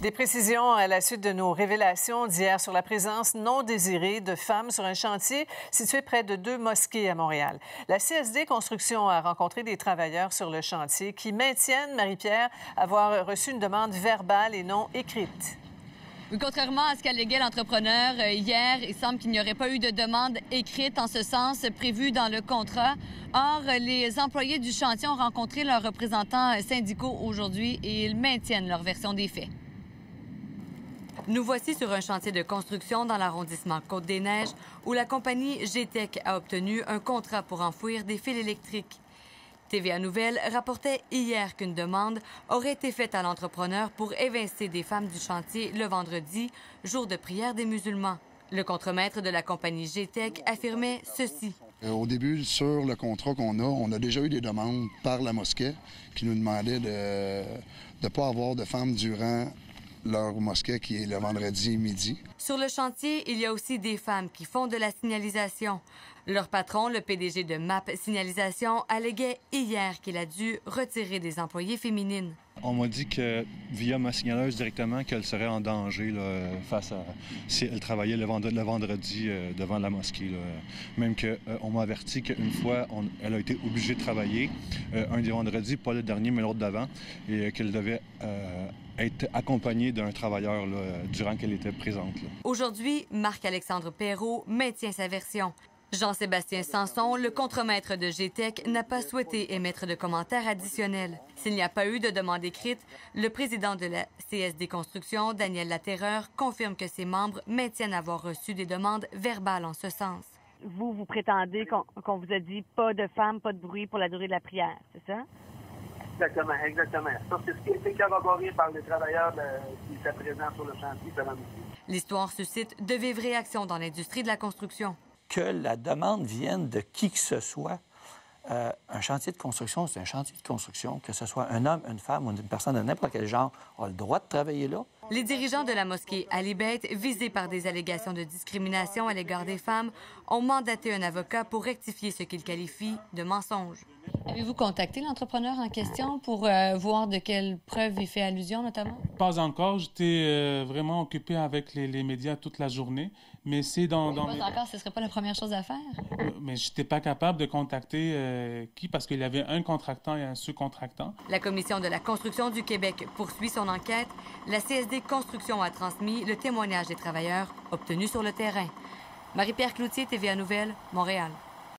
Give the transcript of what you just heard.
Des précisions à la suite de nos révélations d'hier sur la présence non désirée de femmes sur un chantier situé près de 2 mosquées à Montréal. La CSD Construction a rencontré des travailleurs sur le chantier qui maintiennent, Marie-Pierre, avoir reçu une demande verbale et non écrite. Oui, contrairement à ce qu'alléguait l'entrepreneur hier, il semble qu'il n'y aurait pas eu de demande écrite en ce sens prévue dans le contrat. Or, les employés du chantier ont rencontré leurs représentants syndicaux aujourd'hui et ils maintiennent leur version des faits. Nous voici sur un chantier de construction dans l'arrondissement Côte-des-Neiges où la compagnie GTEC a obtenu un contrat pour enfouir des fils électriques. TVA Nouvelles rapportait hier qu'une demande aurait été faite à l'entrepreneur pour évincer des femmes du chantier le vendredi, jour de prière des musulmans. Le contremaître de la compagnie GTEC affirmait ceci. Au début, sur le contrat on a déjà eu des demandes par la mosquée qui nous demandaient de ne pas avoir de femmes durant leur mosquée qui est le vendredi midi. Sur le chantier, il y a aussi des femmes qui font de la signalisation. Leur patron, le PDG de MAP Signalisation, alléguait hier qu'il a dû retirer des employées féminines. On m'a dit que, via ma signaleuse directement, qu'elle serait en danger là, face à si elle travaillait le vendredi devant la mosquée. Là. Même qu'on m'a averti qu'une fois, elle a été obligée de travailler un des vendredis, pas le dernier, mais l'autre d'avant, et qu'elle devait être accompagnée d'un travailleur là, durant qu'elle était présente. Aujourd'hui, Marc-Alexandre Perrault maintient sa version. Jean-Sébastien Sanson, le contremaître de GTEC, n'a pas souhaité émettre de commentaires additionnels. S'il n'y a pas eu de demande écrite, le président de la CSD Construction, Daniel Laterreur, confirme que ses membres maintiennent avoir reçu des demandes verbales en ce sens. Vous prétendez qu'on vous a dit pas de femmes, pas de bruit pour la durée de la prière, c'est ça? Exactement, exactement. Ça, c'est ce qui a été corroboré par les travailleurs qui étaient présents sur le chantier selon nous. L'histoire suscite de vives réactions dans l'industrie de la construction. Que la demande vienne de qui que ce soit, un chantier de construction, c'est un chantier de construction, que ce soit un homme, une femme ou une personne de n'importe quel genre, a le droit de travailler là. Les dirigeants de la mosquée Ali-Beit, visés par des allégations de discrimination à l'égard des femmes, ont mandaté un avocat pour rectifier ce qu'ils qualifient de mensonge. Avez-vous contacté l'entrepreneur en question pour voir de quelles preuves il fait allusion, notamment? Pas encore. J'étais vraiment occupé avec les médias toute la journée. Mais c'est dans Pas encore, ce ne serait pas la première chose à faire? Mais je n'étais pas capable de contacter qui, parce qu'il y avait un contractant et un sous-contractant. La Commission de la construction du Québec poursuit son enquête. La CSD Construction a transmis le témoignage des travailleurs obtenus sur le terrain. Marie-Pierre Cloutier, TVA Nouvelles, Montréal.